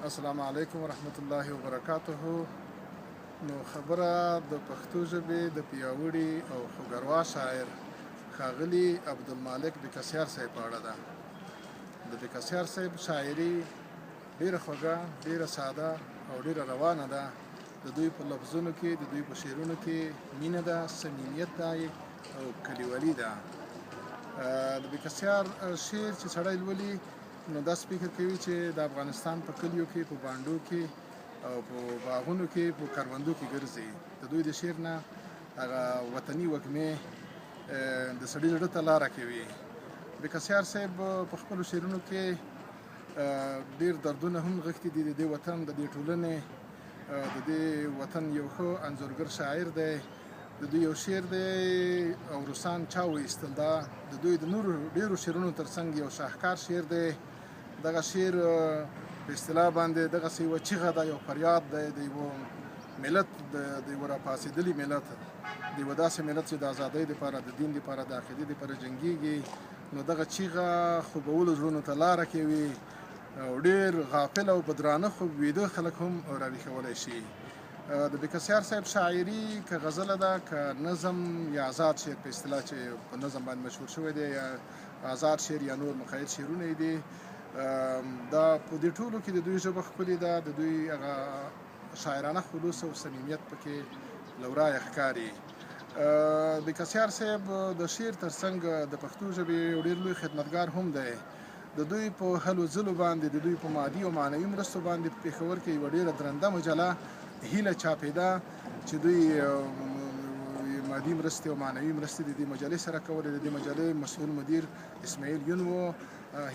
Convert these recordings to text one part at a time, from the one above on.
السلام علیکم ورحمت الله وبرکاته. نو خبره د پښتو ژبې د پیاوړي او خوږروا شاعر ښاغلي عبدالمالک بکسیار صاحب په اړه ده. د بکسیار صاحب شاعري ډیره خوږه، ډیره ساده او ډیره روانه ده. د دوی په لفظونو کې، د دوی په شعرونو کې مینه ده، صمیمیت ده او کلیوالي ده. د بکسیار شعر چې سړی لولي نو داسې فکر کوي چې د افغانستان په کلیو کې، په بانډو کې او په باغونو کې، په کروندو کې ګرځي. د دوی د شعر نه هغه وطني وږمې د سړي زړه ته لاره کوي. بکسیار صاحب په خپلو شعرونو کې ډېر دردونه هم نغښتي دي. د دې وطن، د دې ټولنې، د دې وطن یو ښه انځورګر شاعر دی. د دوی یو شعر دی او روسان چا وایستل، دا د دوی د نورو ډېرو شعرونو ترڅنګ یو شاهکار شعر دی. دغه شعر په اصطلاح باندې دغسې یوه چیغه ده، یو فریاد دی د یوه ملت، د یوه راپاڅېدلي ملت، د یوه داسې ملت چې د ازادۍ دپاره، د دین دپاره، د عقیدې دپاره جنګېږي. نو دغه چیغه خوبولو زړونو ته لاره کوي او ډېر غافل او بدرانه خوب ویده خلک هم راویښولی شي. د بکسیار صاحب شاعري که غزله ده، که نظم یا آزاد شعر په اصطلاح چې په نظم باندې مشهور شوی دی، یا آزاد شعر یا نور مقید شعرونه دي، دا په دې ټولو کې د دوی ژبه ښکلې ده. د دوی هغه شاعرانه خلوص او صمیمیت پکې له ورایه ښکاري. بکسیار صاحب د شعر ترڅنګ د پښتو ژبې یو ډېر لوی خدمتګار هم دی. د دوی په هلو ځلو باندې، د دوی په مادي او معنوي مرستو باندې په پېښور کې یوه ډېره درنده مجله هیله چاپېده چې دوی مادي مرستې او معنوي مرستې د دې مجلې سره کولې. د دې مجلې مسؤل مدیر اسماعیل یون و.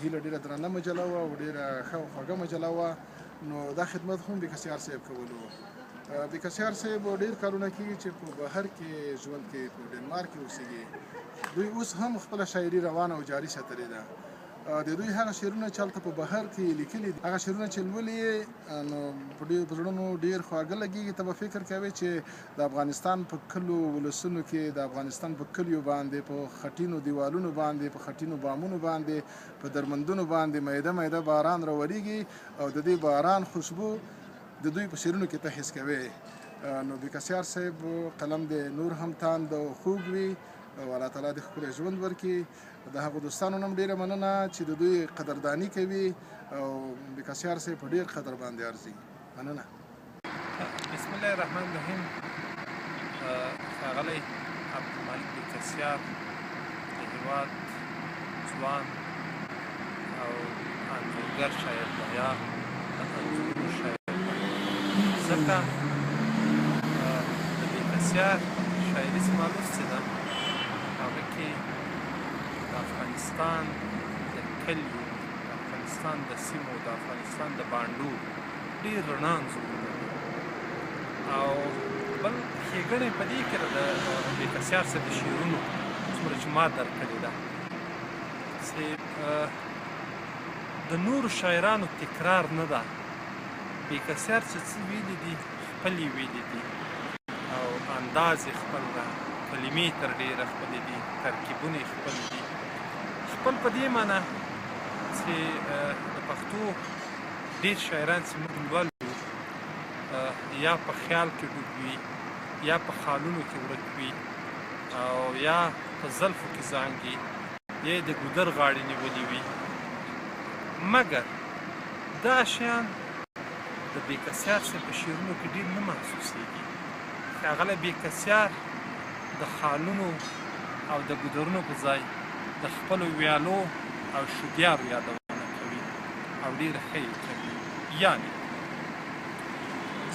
هیله ډېره درنه مجله وه او ډېره ښه او خوږه مجله وه. نو دا خدمت هم بکسیار صاحب کولو. بکسیار صاحب ډېر کلونه کېږي چې په بهر کې ژوند کوي، په ډنمارک کې اوسېږي. دوی اوس هم خپله شاعري روانه او جاري ساتلې ده. د دوی هغه شعرونه چې هلته په بهر کې لیکلي دي، هغه شعرونه چې لولي یې نو په زړونو ډېر خواږه لګېږي. ته به فکر کوې چې د افغانستان په کلو ولسونو کې، د افغانستان په کلیو باندې، په خټینو دیوالونو باندې، په خټینو بامونو باندې، په درمندونو باندې میده میده باران راورېږي او د دې باران خوشبو د دوی په شعرونو کې ته حس کوې. نو بکسیار صاحب قلم د نور هم تاند او خوږ وي او الله تعالی د ښکلی ژوند ورکړي. د هغو دوستانو نه هم ډېره مننه چې د دوی قدرداني کوي او بکسیار صاحب په ډېر قدر باندې ارزي. مننه. بسم الله الرحمن الرحیم. ښاغلی عبدالمالک بکسیار د هېواد ځوان او انځورګر شاعر دی، یا د انځورونو شاعر دی. ځکه د بکسیار شاعري چې معلوم څه ده، هغه کې د افغانستان د کلیو، د افغانستان د سیمو، د افغانستان د بانډو ډېر رڼا انځورونه دي. او بل ښېګڼې په دې کې د بکسیار صاحب د شعرونو څومره چې ما درک کړې ده چې د نورو شاعرانو تکرار نه ده. بکسیار چې څه ویلي دي خپل یې ویلي دي او انداز یې خپل ده، کلمې تر ډېره خپلې دي، ترکیبونه یې خپل دي. خپل په دې معنی چې د پښتو ډېر شاعران چې موږ لولو یا په خیال کې ډوب وي، یا په خیالونو کې ورک وي، او یا په زلفو کې زانګي، یا یې د ګودر غاړې نیولې وي. مګر دا شیان د بکسیار صاحب په شعرونو کې ډېر نه محسوسېږي. ښاغلی بکسیار د خیالونو او د ګودرونو په ځای د خپلو ویالو او شوګیارو یادونه کوي او ډېره ښه یې کوي. یعنې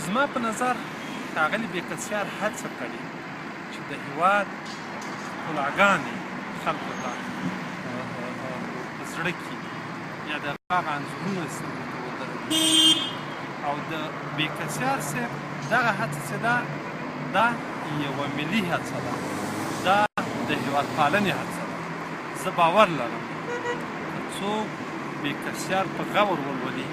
زما په نظر ښاغلي بکسیار هڅه کړې چې د هېواد ښکلاګانې خلکو ته په زړه کې یا د هغه انځورونه سترګو ته ودروي. او د بکسیار صاحب دغه هڅه چې ده، دا یوه ملي هڅه ده، دا د هېواد پالنې هڅه ده. زه باور لرم که څوک بکسیار په غور ولولي،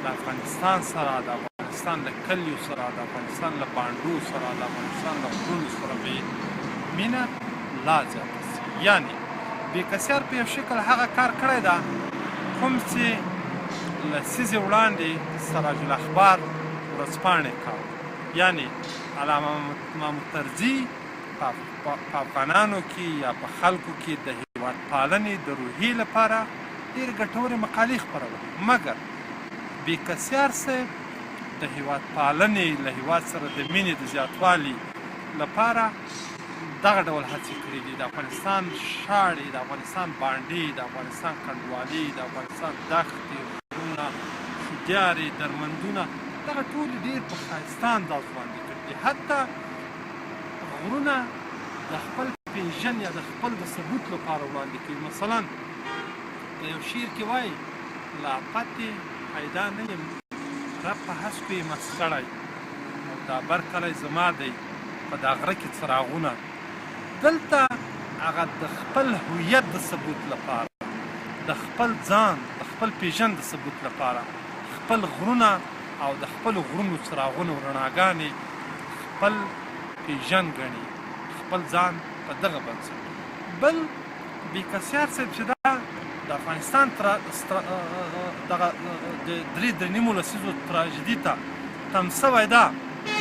د افغانستان سره، د افغانستان له کلیو سره، د افغانستان له بانډو سره، د افغانستان له غرونو سره به مینه لا زیاته شي. یعنې بکسیار په یو شکل هغه کار کړی ده کوم چې لسیزې وړاندې سراج الاخبار ورځپاڼې کاوه، یعنې علامه محمود طرزي په افغانانو کې یا په خلکو کې د هیواد پالنې د روحیې لپاره ډېرې ګټورې مقالې خپرولې، مګر بېکسیار صاحب د هیواد پالنې له هیواد سره د مینې د زیاتوالي لپاره دغه ډول هڅې کړي دي. د افغانستان شاړې، د افغانستان بانډې، د افغانستان کنډوالې، د افغانستان دښتې، غرونه، شودیارې، درمندونه، دغه ټولې ډېر په ښایسته انداز وړاندې کړي دي. حتی غرونه د خپل پیژن یا د خپل د ثبوت لپاره وړاندې کوي. مثلا په یو شعر کې وایي لا پتې پیدا نه یم رب په هسکو یې مست کړی او دا بر کلی زما دی په دا غره کې څراغونه. دلته هغه د خپل هویت د ثبوت لپاره، د خپل ځان د خپل پیژن د ثبوت لپاره خپل غرونه او د خپلو غرونو څراغونو رڼاګانې خپل پیژن ګڼي، خپل ځان په دغه بنسټ. بل بېکسیار صاحب چې دا د افغانستان دغه د 3.5 لسیزو تراژیدي ته تم سوی ده،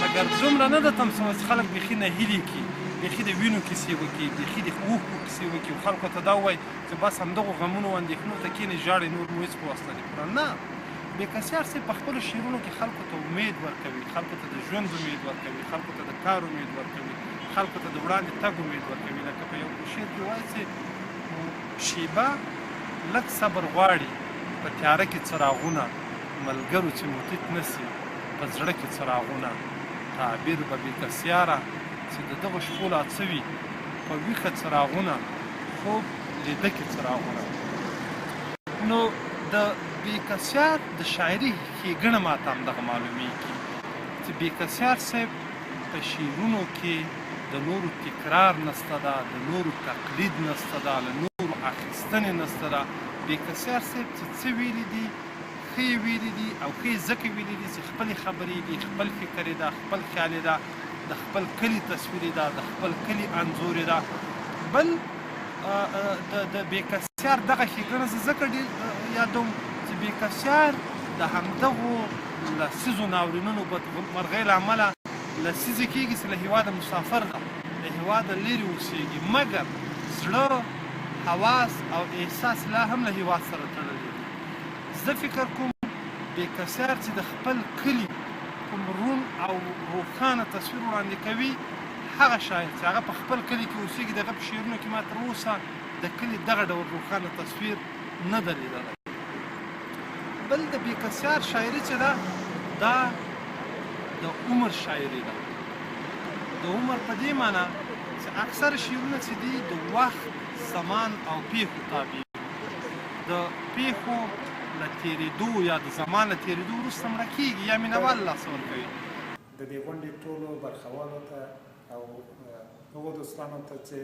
مګر دومره نه ده تم سوی چې خلک بیخي نهیلي کړي، بیخي د وینو کیسې وکړي، بیخي د اوښکو کیسې وکړي او خلکو ته دا ووایي چې بس همدغو غمونو او اندېښنو ته کښېنې ژاړئ، نور مو هېڅ په واسطه نه پوره. نه، بېکسیار صاحب په خپلو شعرونو کې خلکو ته امید ورکوي، خلکو ته د ژوند امید ورکوي، خلکو ته د کار امید ورکوي، خلکو ته د وړاندې تګ امید ورکوي. لکه په یو شعر کې وایي چې شیبه لږ صبر غواړي په تیاره کې څراغونه، ملګرو چې موتیت نسي په زړه کې څراغونه. تعبیر به بېکسیاره چې د دغو شپو لا څه وي په ویښه څراغونه، خوب لیده کې څراغونه. نو د بېکسیار د شاعري ښېګڼه ماته همدغه معلومیږي چې بېکسیار صاحب په شعرونو کې د نورو تکرار نسته ده، د نورو تقلید نسته ده، له نورو اخیستنې نسته ده. بېکسیار صاحب چې څه ویلي دي ښه یې ویلي دي او ښه یې ځکه ویلي دي چې خپلې خبرې دي، خپل فکر یې ده، خپل خیال یې ده، د خپل کلي تصویر یې ده، د خپل کلي انځور یې ده. بل د بېکسیار دغه ښېګڼه زه ځکه ډېر یادوم چې بېکسیار د همدغو لسیزو ناورینونو بدمرغۍ له امله لسیزې کېږي چې له هېواده مسافر ده، له هېواده لرې اوسېږي، مګر زړه، حواس او احساس لا هم له هېواد سره تړلی دي. زه فکر کوم بېکسیار چې د خپل کلي کوم روڼ او روښانه تصویر وړاندې کوي، هغه شاعر چې هغه په خپل کلي کې اوسېږي، د هغه په شعرونو کې ما تر اوسه د کلي دغه ډول روښانه تصویر نه ده لیدلی. بل د بېکسیار شاعري چې ده دا د عمر شاعري ده. د عمر په دې معنی چې اکثره شعرونه چې دي د وخت، زمان او پیښو تابع دي. د پیښو له تېرېدو یا د زمان له تېرېدو وروسته مړه کېږي یا مینهوال لاس ورکوي. د دې غونډې ټولو برخوالو ته او هغو دوستانو ته چې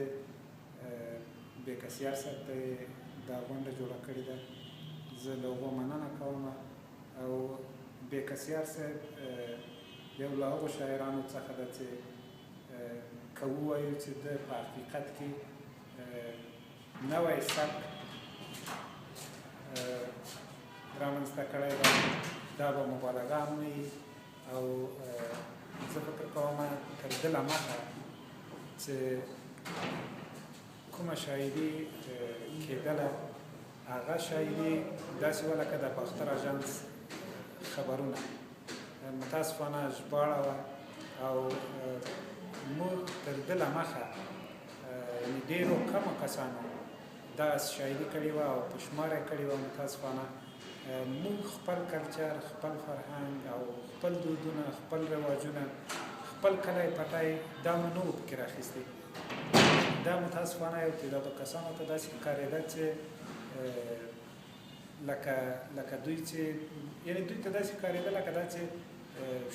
بېکسیار صاحب ته یې دا غونډه جوړه کړې ده، زه له هغو مننه کوم. او بېکسیار صاحب یو له هغو شاعرانو څخه ده چې که ووایو چې ده په حقیقت کې نوی سبک رامنځته کړی ده، دا به مبالغه هم نه وي. او زه فکر کوم تر ده له مخه چې کومه شاعري کېدله، هغه شاعري داسې وه لکه د باختر اژانس خبرونه، متاسفانه ژباړه وه او موږ تر ده له مخه یعنې ډېرو کمو کسانو دغه شاعري کړې وه او په شمار یې کړې وه. متاسفانه موږ خپل کلچر، خپل فرهنګ او خپل دودونه، خپل رواجونه، خپل کلی پټی دا مو نه وو پکې راخیستی. دا متاسفانه یو تعدادو کسانو ته داسې ښکارېده چې لکه دوی چې یعنې دوی ته داسې ښکارېده لکه دا چې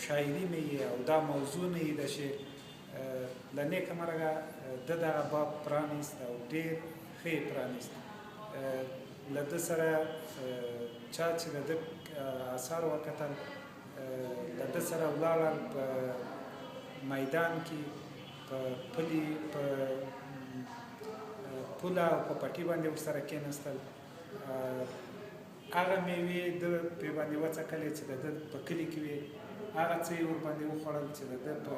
شاعري مې یې او دا موضوع نه یې د شعر. له نیکه مرګه ده دغه باب پرانیست او ډېر ښه یې پرانیست. له ده سره چا چې د ده اثار وکتل، له ده سره ولاړل په میدان کې، په پلي، په پوله او په پټي باندې ورسره کېناستل. هغه میوې د پې باندې وڅکلې چې د ده په کلي کې وې، هغه څه یې ورباندې وخوړل چې د ده په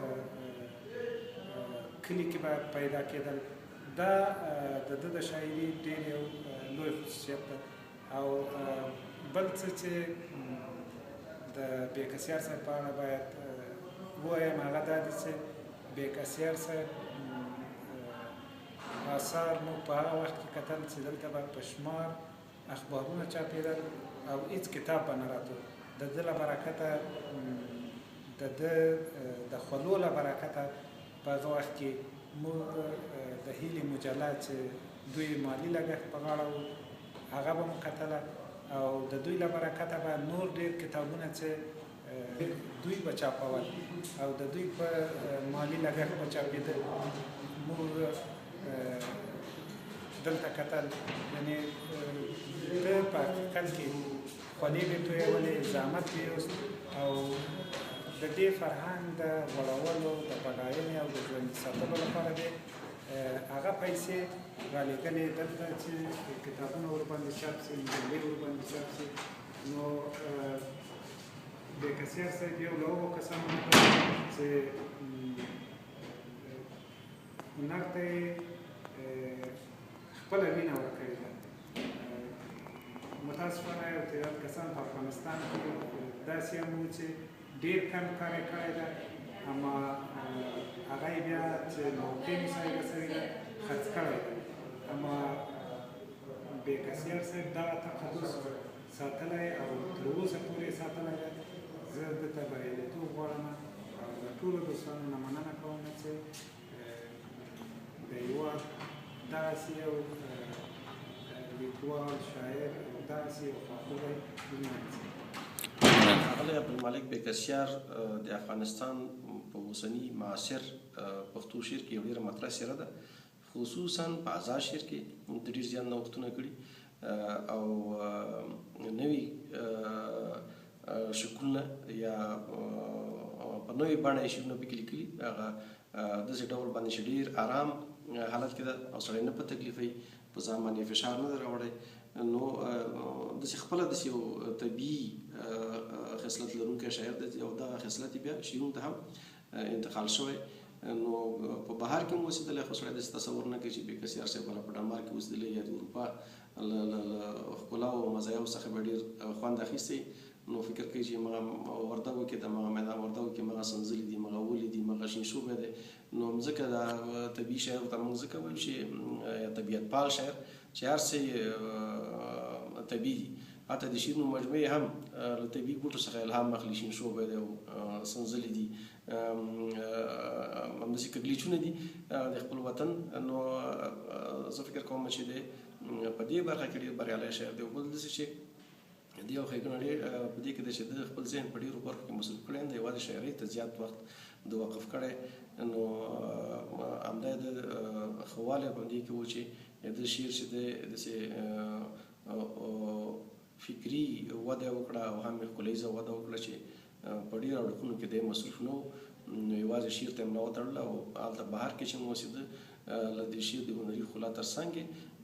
کلي کې به پیدا کېدل. دا د ده د شاعري ډېر یو لوی خصوصیت ده. او بل څه چې د بېکسیار صاحب په اړه باید ووایم هغه دا دي چې بېکسیار صاحب آثار موږ په هغه وخت کې کتل چې دلته به په شمار اخبارونه چاپېدل او هېڅ کتاب به نه راته. د ده له برکته د ده د خولو له برکته په هغه وخت کې موږ د هیلې مجله چې دوی مالي لګښت په غاړه و هغه به مو کتله او د دوی له برکته به نور ډېر کتابونه چې دوی به چاپول او د دوی په مالي لګښت به چاپېده موږ دلته کتل. یعنې ده په حقیقت کې خولې به تویولې، زحمت به یوست او د دې فرهنګ د غوړولو د بډاینې او د ژوندي ساتلو لپاره به هغه پیسې رالېږلې دلته چې کتابونه ورباندې چاپ شي، مجلې ورباندې چاپ شي. نو بېکسیار صاحب یو له هغو کسانو چې هنر ته یې خپله مینه ورکړې ده. متاسفانه یو تعداد کسان په افغانستان کې داسې هم وو چې ډېر کم کار یې کړی ده، اما هغه یې بیا چې موقع مسایله شوې ده خرڅ کړی ده. اما بېکسیار صاحب دغه تقدس ساتلی او تر اوسه پورې یې ساتلی ده. زه دته بریالیتوب غواړم او د ټولو دوستانو نه مننه کوم چې د یوه داسې یو لیکوال شاعر او داسې یو خواخوږی دنیا کې ښاغلی عبدالمالک بېکسیار د افغانستان په اوسني معاصر پښتو شعر کې یو ډېره مطرح څېره ده. خصوصا په ازاد شعر کې د ډېر زیات نوښتونه کړي او نوي شکلونه یا په نوې بڼه یې شعرونه پکې لیکلي. هغه داسې ډول باندې چې ډېر ارام حالت کې ده او سړی نه په تکلیفوي، په ځان باندې فشار نه ده راوړی. نو داسې خپله داسې یو طبیعي خصلت لرونکی شاعر دی او دغه خصلت یې بیا شعرونو ته هم انتقال شوی. نو په بهر کې هم اوسېدلی، خو سړی داسې تصور نه کوي چې بېکسیار صاحب په ډنمارک کې اوسېدلی یا د اروپا له ښکلاو او مزایاو څخه به ډېر خوند اخیستی. نو فکر کوي چې مغه وردګو کې د مغه میدان وردګو کې مغه سنځلي دي، مغه ولې دي، مغه شین شوبی دی. نو مځکه د طبیعي شاعر ته موږ ځکه وایو چې طبیعت پال شاعر چې هر څه طبیعي دي. حتی د شعرونو مجموعې هم له طبیعي بوټو څخه الهام اخلي. شین شوبی دی او سنځلي دي، همداسې کږلېچونه دي د خپل وطن. نو زه فکر کوم چې د په دې برخه کې ډېر بریالی شاعر دی. او بل داسې چې د یو ښېګڼه ډېر په دې کې ده چې د خپل ذهن په ډېرو برخو کې مصروف کړی دی، یوازې شاعرۍ ته زیات وخت د وقف کړی. نو همدا د ښه والی په دې کې و چې د شعر چې دی داسې فکري وده یې وکړه او هم یې ښکلیزه وده وکړه چې په ډېرو اړخونو کې دی مصروف نه و. نو یوازې شعر ته یې ملا وتړله او هلته بهر کې چې مو اوسېده له دې شعر د هنري ښکلا تر څنګ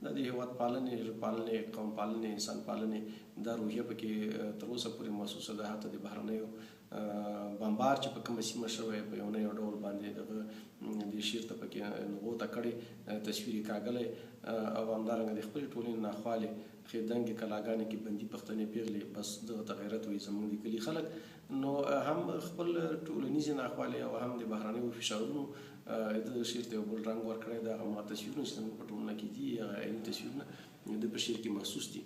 دا د هېواد پالنې، ژبه پالنې، قوم پالنې، انسان پالنې دا روحیه پکې تر اوسه پورې محسوسه ده. حتی د بهرنیو بمبار چې په کومه سیمه شوی په یو نه یو ډول باندې دغه د شعر ته پکې نغوته کړې، تصویر یې کاږلی او همدارنګه د خپلې ټولنې ناخوالې ښې دنګې کلاګانې کې بندي پښتنې پیغلې بس دغه ته غیرت وایي زموږ د کلي خلک. نو هم خپل ټولنیزې ناخوالې او هم د بهرنیو فشارونو د شعر ته یو بل رنګ ورکړی. د هغه تصویرونه چې زموږ په ټولنه کې دي هغه عیني تصویرونه د په شعر کې محسوس دي.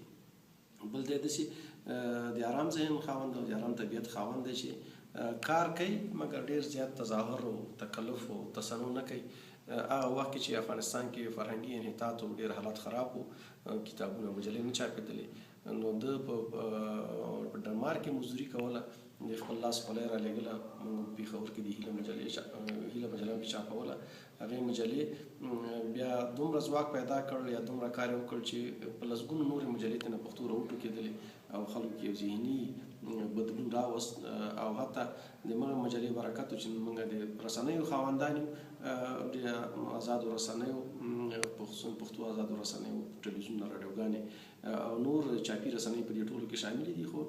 بل دی داسې د ارام ذهن خاوند او د ارام طبیعت خاوند دی چې کار کوي مګر ډېر زیات تظاهر او تکلف او تصنع نه کوي. هغه وخت کې چې افغانستان کې فرهنګي انحطاط او ډېر حالات خراب وو، کتابونه مجلې نه چاپېدلې، نو ده په ډنمارک کې مزدوري کوله، د خپل لاس خولۍ رالېږله. موږ پېښور کې د هیله مجله مې چاپوله هغې مجلې بیا دومره ځواک پیدا کړ یا دومره کار یې وکړ چې په لسګونو نورې مجلې ته نه پښتو راوټوکېدلې او خلکو کې ذهني بدلون راوست او حتی د هغه مجلې برکت و چې موږ د رسنیو خاوندان یو د آزادو رسنیو پښتو آزادو رسنیو ټلویزیونونه راډیوګانې او نور چاپي رسنۍ په دې ټولو کې شاملې دي خو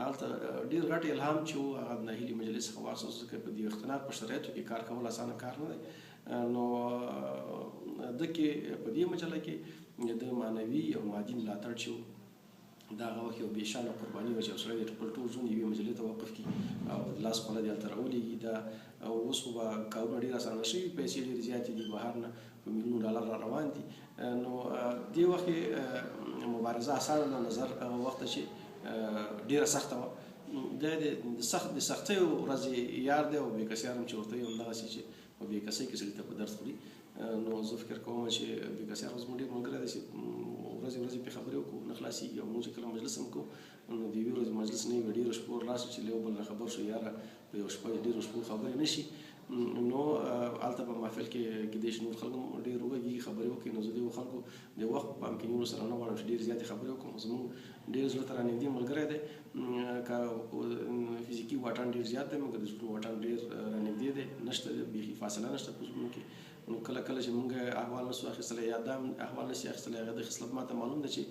هلته ډېر غټ الهام چې و هغه د ناهیلي مجلې څخه واخیستل ځکه په دې اختلاف په شرایطو کې کار کول اسانه کار نه دی نو ده کې په دې مجله کې د معنوي او مادي ملاتړ چې دا هغه وخت یو بېشانه قرباني وه چې یو سړی د خپل ټول ژوند یوې مجلې ته وقف کړي او د لاس خوله دې هلته راولېږي دا اوس خو به کارونه ډېر اسانه شوي پیسې ډېرې زیاتې دي بهر نه په میلیونو ډالر را روان دي نو دې وخت کې مبارزه اسانه نه نظر هغه وخت چې ډېره سخته وه دا د سختیو ورځې یار دی او بېکسیار هم چې ورته وي همدغسې چې په بېکسۍ کې سړي ته په درد خوري نو زه فکر کوم چې بېکسیار زموږ ډېر ملګری دی چې ورځې پرې خبرې وکړو نه خلاصېږي او موږ چې کله مجلس هم کوو نو د یوې ورځې مجلس نه وي ډېرو شپو ورلاسو چې له یو بل نه خبر شو یاره په یو شپه ډېرو شپو خبرې نه شي نو هلته په محفل کې کیدای شي نور خلک هم ډېر وږي خبرې وکړي نو زه دې خلکو د وخت په پام کې نیولو سره نه غواړم چې ډېرې زیاتې خبرې وکړم زموږ ډېر زړه ته رانږدې ملګری دی که فزیکي واټن ډېر زیات دی مګر د زړونو واټن ډېر رانږدې دی نشته بیخي فاصله نشته په زړونو کې نو کله کله چې موږ احوال نسو اخیستلی یا دا احوال نشي اخیستلی هغه د خصلت ماته معلوم ده چې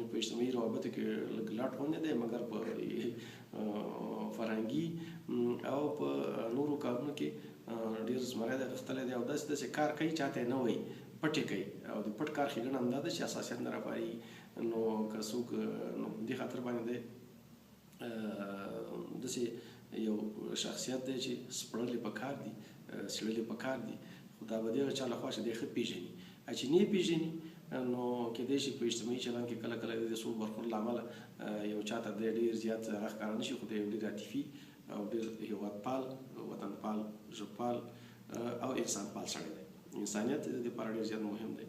په اجتماعي روابطو کې لږ لاټ غوندې دی مګر په فرهنګي او په نورو کارونو کې ډېر زمری دی غښتلی دی او داسې کار کوي چاته یې نه وایي پټ یې کوي او د پټ کار ښېګڼه همدا ده چې اساسیت نه راپارېږي نو که څوک نو په دې خاطر باندې دی داسې یو شخصیت دی چې سپړل یې پکار دي څېړل یې پکار دي خو دا به د هغه چا لخوا چې دی ښه پېژني چې نه یې پېژني نو کیدای شي په اجتماعي چلند کې کله کله د سوء برخورد له امله یو چا ته دی ډېر زیات هغه ښکاره نه شي خو دی یو ډېر عاطفي او ډېر هېوادپال وطنپال ژبپال او انسانپال سړی دی انسانیت د دې لپاره ډېر زیات مهم دی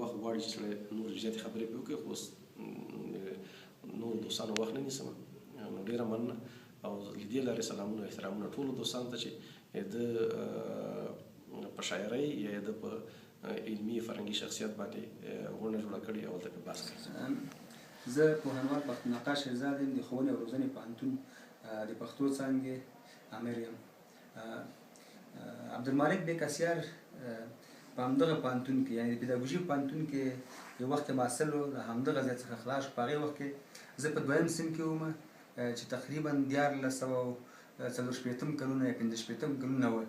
وخت غواړي چې سړی نور زیاتې خبرې پرې وکړي خو اوس نور دوستانو وخت نه نیسم نو ډېره مننه او له دې لارې سلامونه احترامونه ټولو دوستانو ته چې د په شاعرۍ یا د په علمي فرهنګي شخصیت باندې غونډه جوړه کړې او هلته پرې بحث کوي. زه پوهنوال بختیار نقاش شهزاد یم د ښوونې او روزنې پوهنتون د پښتو څانګې امر یم. عبدالمالک بېکسیار په همدغه پوهنتون کې یعنې د پیداګوژي پوهنتون کې یو وخت کې محصل و د همدغه ځای څخه خلاص شو. په هغې وخت کې زه په دویم صنف کې وم چې تقریبا 1440 کلونه یا 15 کلونه وه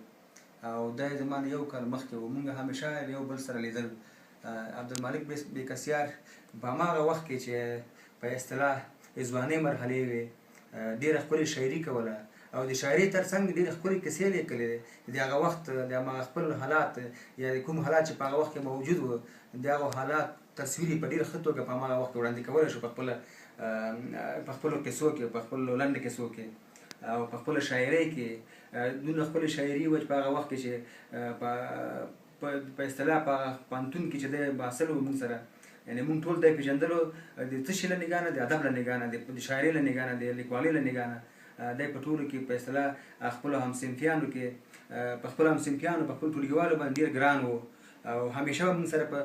او دا یې زما نه یو کال مخکې و. موږ همیشه یو بل سره لیدل. عبدالمالک بېکسیار په هماغه وخت کې چې په اصطلاح ځوانۍ مرحلې وې ډېره ښکلې شاعري کوله او د شاعرۍ تر څنګ ډېرې ښکلې کیسې لیکلې د هغه وخت د هماغه خپل حالات یا د کوم حالات چې په هغه وخت کې موجود وو د هغو حالات تصویر یې په ډېره ښه توګه په هماغه وخت کې وړاندې کولی شو په خپلو کیسو کې په خپلو لنډو کیسو کې او په خپله شاعرۍ کې دونه ښکلې شاعري وه چې په هغه وخت کې چې په اصطلاح په هغه پوهنتون کې چې دی محصل و موږ سره یعنې موږ ټول دی پېژندلو د څه شي له نګاه نه د ادب له نګاه نه د شاعرۍ له نګاه نه د لیکوالۍ له نګاه نه دی په ټولو کې په اصطلاح خپلو همصنفیانو کې په خپلو همصنفیانو په خپلو ټولګیوالو باندې ډېر ګران و او همیشه به موږ سره په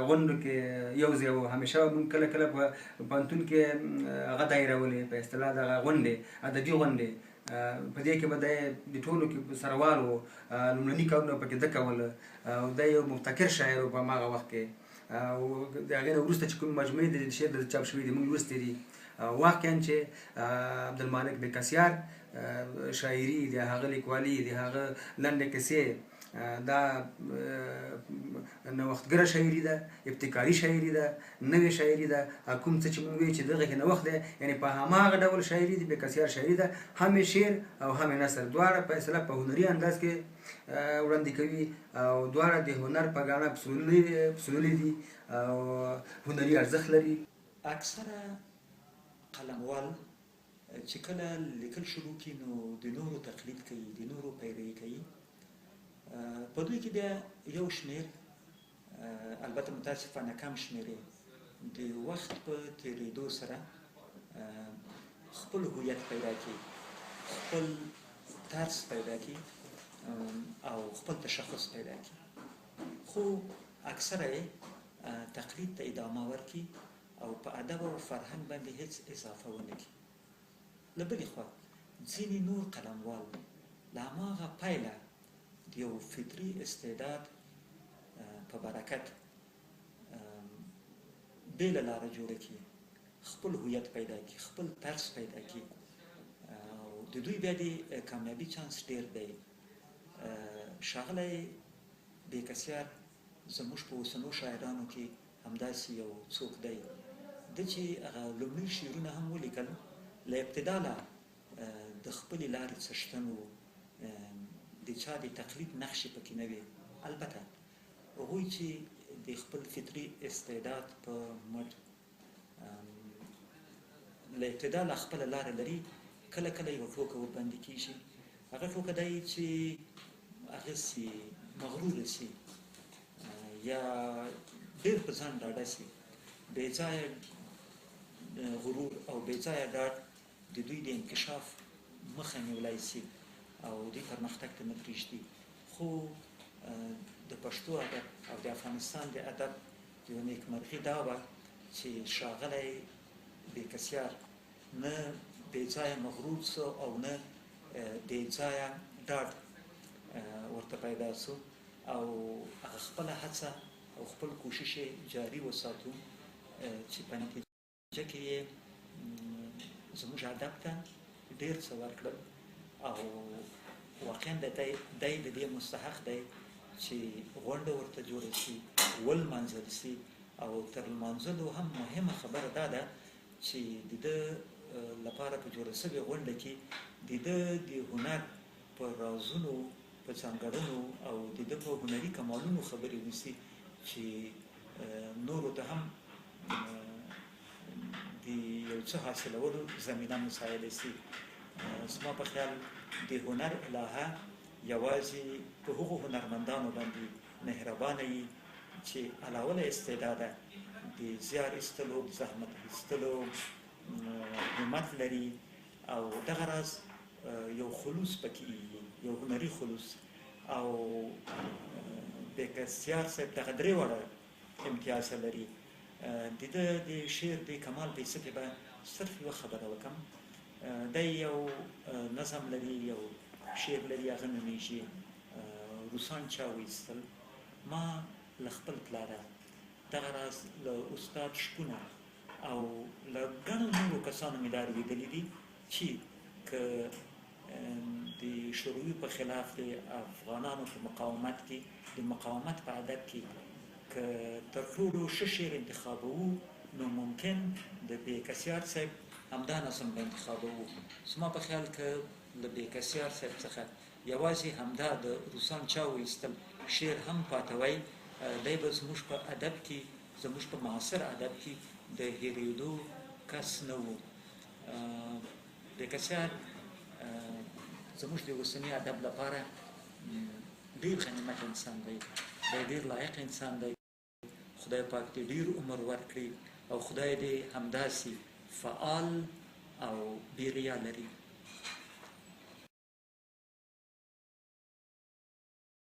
غونډو کې یو ځای وو. همیشه به موږ کله کله په پوهنتون کې هغه دایرولې په اصطلاح دغه غونډې ادبي غونډې په دې کې به دی د ټولو کې سروال و لومړني کارونه پکې ده کوله او دی یو مبتکر شاعر و په هماغه وخت کې او د هغې نه وروسته چې کوم مجموعې د شعر د چاپ شوي دي موږ لوستې دي. واقعا چې عبدالمالک بېکسیار شاعري د هغه لیکوالي د هغه لنډې کیسې دا نوښتګره شاعري ده ابتکاري شاعري ده نوې شاعري ده کوم څه چې موږ وایو چې دغه کې نوښت دی یعنې په هماغه ډول شاعري د بېکسیار شاعري ده هم یې شعر او هم یې نثر دواړه په اصطلاح په هنري انداز کې وړاندې کوي او دواړه د هنر په ګاڼه پسوللي دي او هنري ارزښت لري. اکثره قلموال چې کله لیکل شروع کړي نو د نورو تقلید کوي د نورو پیروي کوي. په دوی کې بیا یو شمېر البته متاسفانه کم شمېر د وخت په تېرېدو سره خپل هویت پیدا کړي خپل طرز پیدا کړي او خپل تشخص پیدا کړي. خو اکثره یې تقلید ته ادامه ورکړي او په ادب او فرهنګ باندې هیڅ اضافه ونه کړي. له بلې خوا ځینې نور قلموال له هماغه پیله د یو فطري استعداد په برکت بېله لاره جوړه کړي، خپل هویت پیدا کړي، خپل طرز پیدا کړي او د دوی بیا د کامیابي چانس ډېر دی. ښاغلی بېکسیار زموږ په اوسنو شاعرانو کې همداسې یو څوک دی ده چې هغه لومړي شعرونه هم ولیکل، له ابتدا له د خپلې لارې څښتن و، د چا د تقلید نقشې پکې نه وې. البته هغوی چې د خپل فطري استعداد په مټ له ابتدا له خپله لاره لري، کله کله یوه ټوکه ورباندې کېږي. هغه ټوکه دی چې هغه سي مغروره سي یا ډېر په ځان ډاډه سي، بې ځایه غرور او بې ځایه ډاډ د دوی د انکشاف مخه نیولی سي او دوی پرمختګ ته نه پرېږدي. خو د پښتو ادب او د افغانستان د ادب یوه نیکمرغي دا وه چې ښاغلی بېکسیار نه بې ځایه مغرور سو او نه بې ځایه ډاډ ورته پیدا سو او هغه خپله هڅه او خپل کوشش یې جاري وساتو چې په نتیجه کې یې زموږ ادب ته ډېر څه ورکړل او واقعا دی د دې مستحق دی چې غونډه ورته جوړه شي، ولمانځل شي او تر لمانځلو هم مهمه خبره دا ده چې د ده لپاره په جوړه شوې غونډه کې د ده د هنر په رازونو، په ځانګړنو او د ده په هنري کمالونو خبرې وشي چې نورو ته هم د یو څه حاصلولو زمینه مساعده شي. زما په خیال د هنر الهه یوازې په هغو هنرمندانو باندې مهربانه وي چې علاوه له استعداده د زیار ایستلو، د زحمت ایستلو همت لري او دغه راز یو خلوص پکې یو هنري خلوص. او بېکسیار صاحب دغه درې واړه امتیاز لري. د ده د شعر د کمال په حیثیت به صرف یوه خبره وکړم. دی یو نظم لري، یو شعر لري، هغه نومیږي روسان چا وایستل. ما له خپل پلاره دغه راز له استاد شپونه او له ګڼو نورو کسانو مې دا اورېدلي دي چې که د شوروي په خلاف د افغانانو په مقاومت کې، د مقاومت په ادب کې که تر ټولو ښه شعر انتخابوو نو ممکن د بېکسیار صاحب همدا نظم به انتخابوو. زما په خیال که له بېکسیار صاحب څخه یوازې همدا د روسان چا وایستل شعر هم پاتوی، دی به زموږ په ادب کې، زموږ په معاصر ادب کې د هېرېدو کس نه و. بېکسیار زموږ د اوسني ادب لپاره ډېر غنیمت انسان دی، دی ډېر لایق انسان دی. خدای پاک دې ډېر عمر ورکړي او خدای دې همداسې فعال او بې ریا لري.